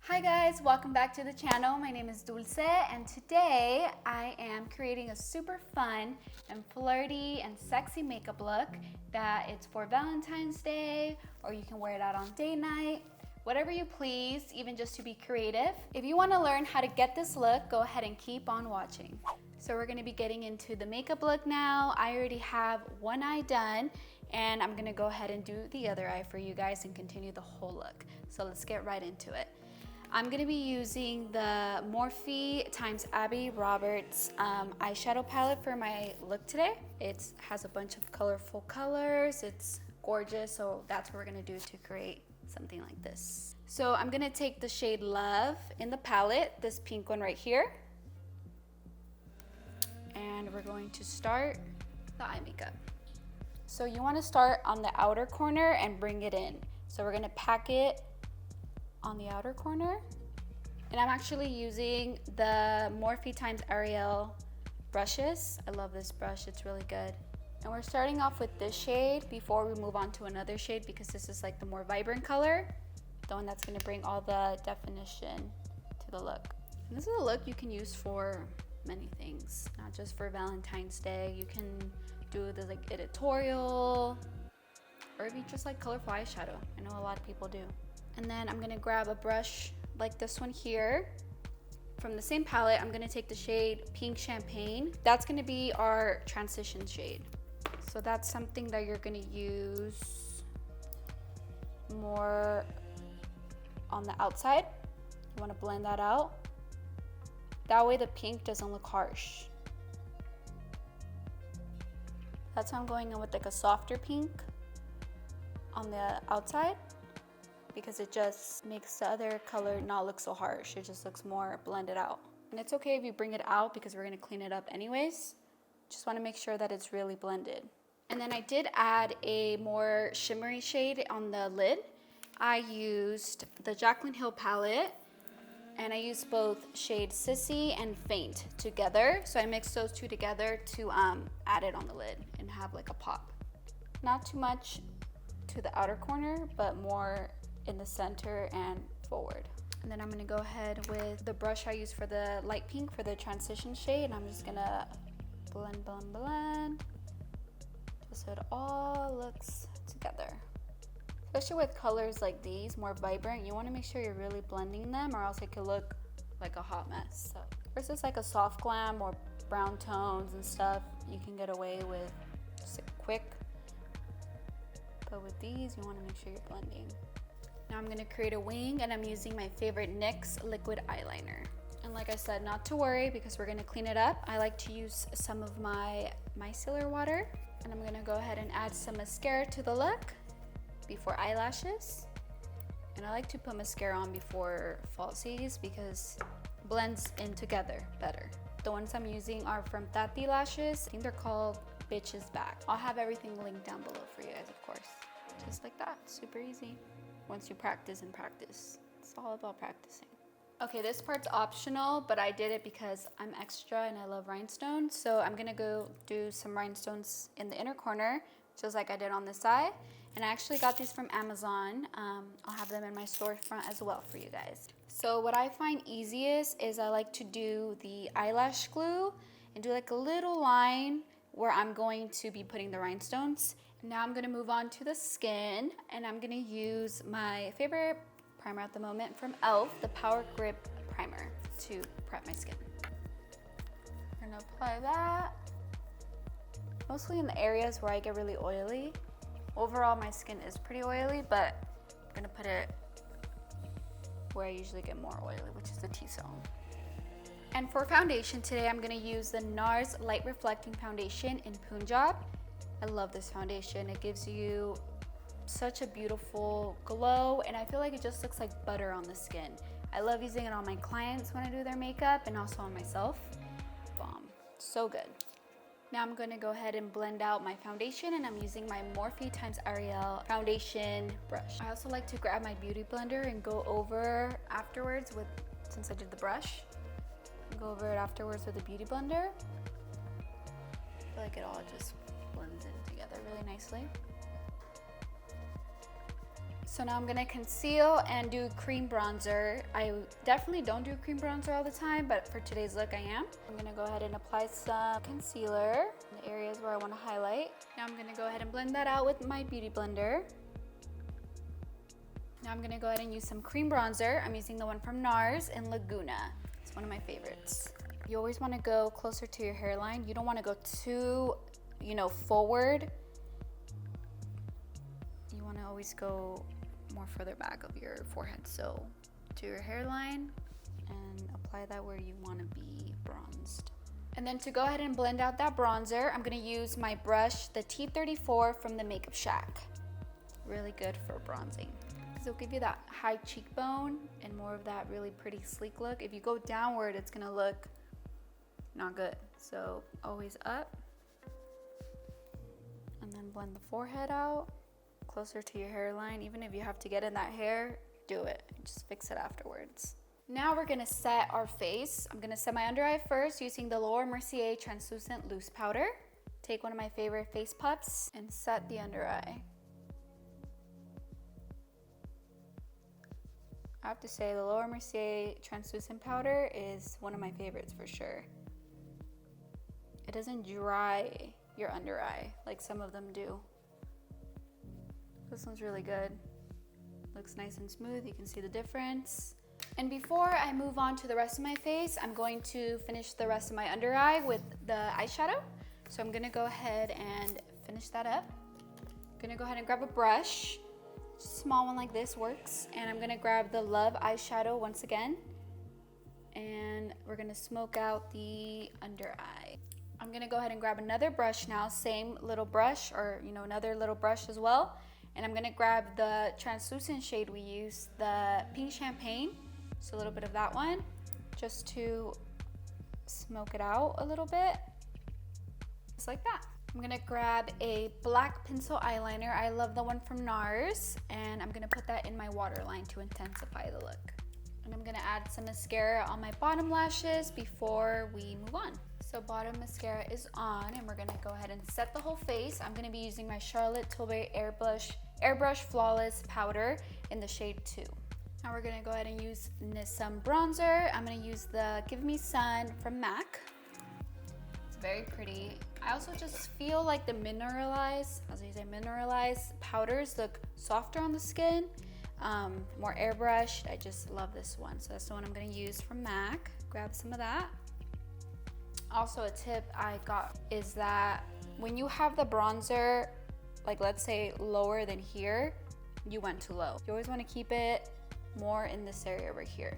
Hi guys, welcome back to the channel. My name is Dulce and today I am creating a super fun and flirty and sexy makeup look that it's for Valentine's Day, or you can wear it out on date night, whatever you please, even just to be creative. If you want to learn how to get this look, go ahead and keep on watching. So we're going to be getting into the makeup look now. I already have one eye done and I'm going to go ahead and do the other eye for you guys and continue the whole look. So let's get right into it. I'm gonna be using the Morphe x Abby Roberts eyeshadow palette for my look today. It has a bunch of colorful colors. It's gorgeous, so that's what we're gonna do to create something like this. So I'm gonna take the shade Love in the palette, this pink one right here. And we're going to start the eye makeup. So you wanna start on the outer corner and bring it in. So we're gonna pack it on the outer corner, and I'm actually using the Morphe x Ariel brushes. I love this brush, it's really good. And we're starting off with this shade before we move on to another shade, because this is like the more vibrant color, the one that's going to bring all the definition to the look. And this is a look you can use for many things, not just for Valentine's Day. You can do the like editorial, or even just like colorful eyeshadow. I know a lot of people do. And then I'm gonna grab a brush like this one here. From the same palette, I'm gonna take the shade Pink Champagne. That's gonna be our transition shade. So that's something that you're gonna use more on the outside. You wanna blend that out. That way the pink doesn't look harsh. That's how I'm going in with like a softer pink on the outside, because it just makes the other color not look so harsh. It just looks more blended out. And it's okay if you bring it out because we're gonna clean it up anyways. Just wanna make sure that it's really blended. And then I did add a more shimmery shade on the lid. I used the Jaclyn Hill palette, and I used both shade Sissy and Faint together. So I mixed those two together to add it on the lid and have like a pop. Not too much to the outer corner, but more in the center and forward. And then I'm gonna go ahead with the brush I use for the light pink for the transition shade, and I'm just gonna blend, blend, blend, just so it all looks together. Especially with colors like these, more vibrant, you wanna make sure you're really blending them, or else it could look like a hot mess. So versus like a soft glam or brown tones and stuff, you can get away with just a quick. But with these, you wanna make sure you're blending. Now I'm gonna create a wing, and I'm using my favorite NYX liquid eyeliner. And like I said, not to worry because we're gonna clean it up. I like to use some of my micellar water, and I'm gonna go ahead and add some mascara to the look before eyelashes. And I like to put mascara on before falsies because it blends in together better. The ones I'm using are from Tati Lashes. I think they're called Bitches Back. I'll have everything linked down below for you guys, of course. Just like that, super easy. Once you practice and practice. It's all about practicing. Okay, this part's optional, but I did it because I'm extra and I love rhinestones. So I'm gonna go do some rhinestones in the inner corner, just like I did on this side. And I actually got these from Amazon. I'll have them in my storefront as well for you guys. So what I find easiest is I like to do the eyelash glue and do like a little line where I'm going to be putting the rhinestones. Now I'm gonna move on to the skin, and I'm gonna use my favorite primer at the moment from e.l.f., the Power Grip Primer, to prep my skin. I'm gonna apply that mostly in the areas where I get really oily. Overall, my skin is pretty oily, but I'm gonna put it where I usually get more oily, which is the T-zone. And for foundation today, I'm gonna use the NARS Light Reflecting Foundation in Punjab. I love this foundation. It gives you such a beautiful glow, and I feel like it just looks like butter on the skin. I love using it on my clients when I do their makeup, and also on myself. Bomb. So good. Now I'm gonna go ahead and blend out my foundation, and I'm using my Morphe x Ariel foundation brush. I also like to grab my beauty blender and go over afterwards with, since I did the brush, go over it afterwards with a beauty blender. I feel like it all just blends in together really nicely. So now I'm gonna conceal and do cream bronzer. I definitely don't do cream bronzer all the time, but for today's look I am. I'm gonna go ahead and apply some concealer in the areas where I wanna highlight. Now I'm gonna go ahead and blend that out with my beauty blender. Now I'm gonna go ahead and use some cream bronzer. I'm using the one from NARS in Laguna. It's one of my favorites. You always wanna go closer to your hairline. You don't wanna go too, forward. You wanna always go more further back of your forehead. So to your hairline and apply that where you wanna be bronzed. And then to go ahead and blend out that bronzer, I'm gonna use my brush, the T34 from the Makeup Shack. Really good for bronzing. It'll give you that high cheekbone and more of that really pretty sleek look. If you go downward, it's gonna look not good. So always up. And then blend the forehead out closer to your hairline. Even if you have to get in that hair, do it. Just fix it afterwards. Now we're gonna set our face. I'm gonna set my under eye first using the Laura Mercier Translucent Loose Powder. Take one of my favorite face puffs and set the under eye. I have to say the Laura Mercier Translucent Powder is one of my favorites for sure. It doesn't dry your under eye like some of them do. This one's really good. Looks nice and smooth, you can see the difference. And before I move on to the rest of my face, I'm going to finish the rest of my under eye with the eyeshadow. So I'm gonna go ahead and finish that up. I'm gonna go ahead and grab a brush. Small one like this works, and I'm gonna grab the Love eyeshadow once again, and we're gonna smoke out the under eye. I'm gonna go ahead and grab another brush now, same little brush, or another little brush as well, and I'm gonna grab the translucent shade we use, the Pink Champagne, so a little bit of that one, just to smoke it out a little bit, just like that. I'm gonna grab a black pencil eyeliner. I love the one from NARS, and I'm gonna put that in my waterline to intensify the look. And I'm gonna add some mascara on my bottom lashes before we move on. So bottom mascara is on, and we're gonna go ahead and set the whole face. I'm gonna be using my Charlotte Tilbury Airbrush Flawless Powder in the shade 2. Now we're gonna go ahead and use some bronzer. I'm gonna use the Give Me Sun from MAC. It's very pretty. I also just feel like the mineralized powders look softer on the skin, more airbrushed. I just love this one. So that's the one I'm gonna use from MAC. Grab some of that. Also a tip I got is that when you have the bronzer, like let's say lower than here, you went too low. You always wanna keep it more in this area right here.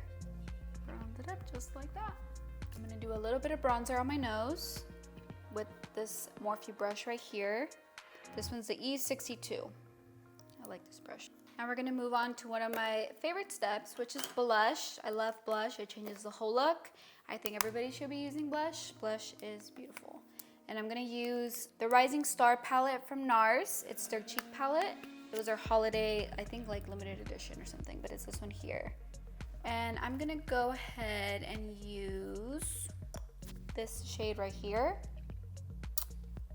Round it up just like that. I'm gonna do a little bit of bronzer on my nose with this Morphe brush right here. This one's the E62. I like this brush. Now we're gonna move on to one of my favorite steps, which is blush. I love blush, it changes the whole look. I think everybody should be using blush. Blush is beautiful. And I'm gonna use the Rising Star palette from NARS. It's their cheek palette. It was their holiday, I think like limited edition or something, but it's this one here. And I'm gonna go ahead and use this shade right here.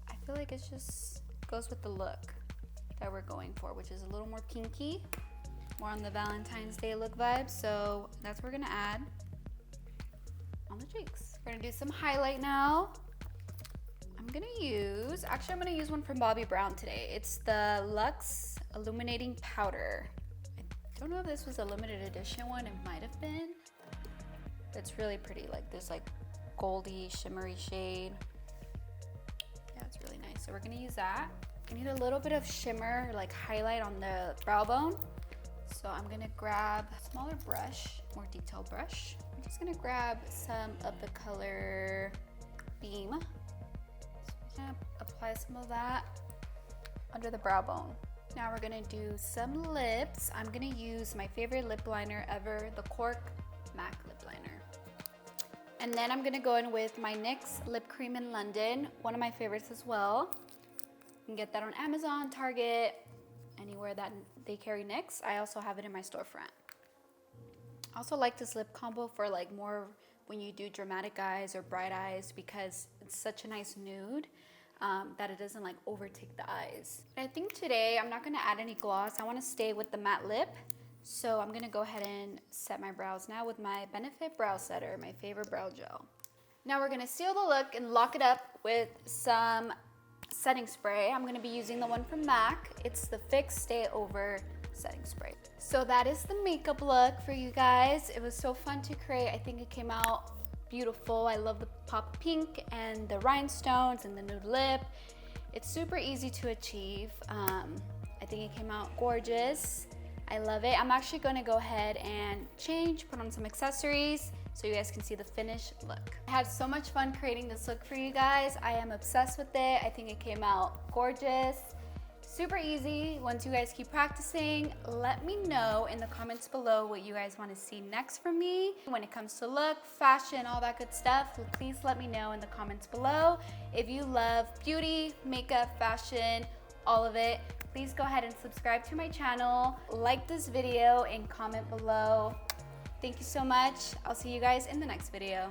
I feel like it just goes with the look that we're going for, which is a little more pinky, more on the Valentine's Day look vibe. So that's what we're gonna add on the cheeks. We're gonna do some highlight now. I'm gonna use one from Bobbi Brown today. It's the Luxe Illuminating Powder. I don't know if this was a limited edition one, it might have been. It's really pretty, like this like goldy, shimmery shade. Yeah, it's really nice. So we're gonna use that. I need a little bit of shimmer, like highlight on the brow bone. So I'm gonna grab a smaller brush, more detailed brush. I'm just gonna grab some of the color Beam. So I'm gonna apply some of that under the brow bone. Now we're gonna do some lips. I'm gonna use my favorite lip liner ever, the Cork MAC lip liner. And then I'm gonna go in with my NYX lip cream in London, one of my favorites as well. You can get that on Amazon, Target, anywhere that they carry NYX. I also have it in my storefront. I also like this lip combo for like more when you do dramatic eyes or bright eyes because it's such a nice nude. that it doesn't like overtake the eyes. I think today I'm not gonna add any gloss. I wanna stay with the matte lip. So I'm gonna go ahead and set my brows now with my Benefit Brow Setter, my favorite brow gel. Now we're gonna seal the look and lock it up with some setting spray. I'm gonna be using the one from MAC. It's the Fix Stay Over setting spray. So that is the makeup look for you guys. It was so fun to create. I think it came out beautiful. I love the pop pink and the rhinestones and the nude lip. It's super easy to achieve. I think it came out gorgeous. I love it. I'm actually gonna go ahead and change, put on some accessories so you guys can see the finished look. I had so much fun creating this look for you guys. I am obsessed with it. I think it came out gorgeous. Super easy. Once you guys keep practicing, let me know in the comments below what you guys want to see next from me. When it comes to look, fashion, all that good stuff, please let me know in the comments below. If you love beauty, makeup, fashion, all of it, please go ahead and subscribe to my channel, like this video, and comment below. Thank you so much. I'll see you guys in the next video.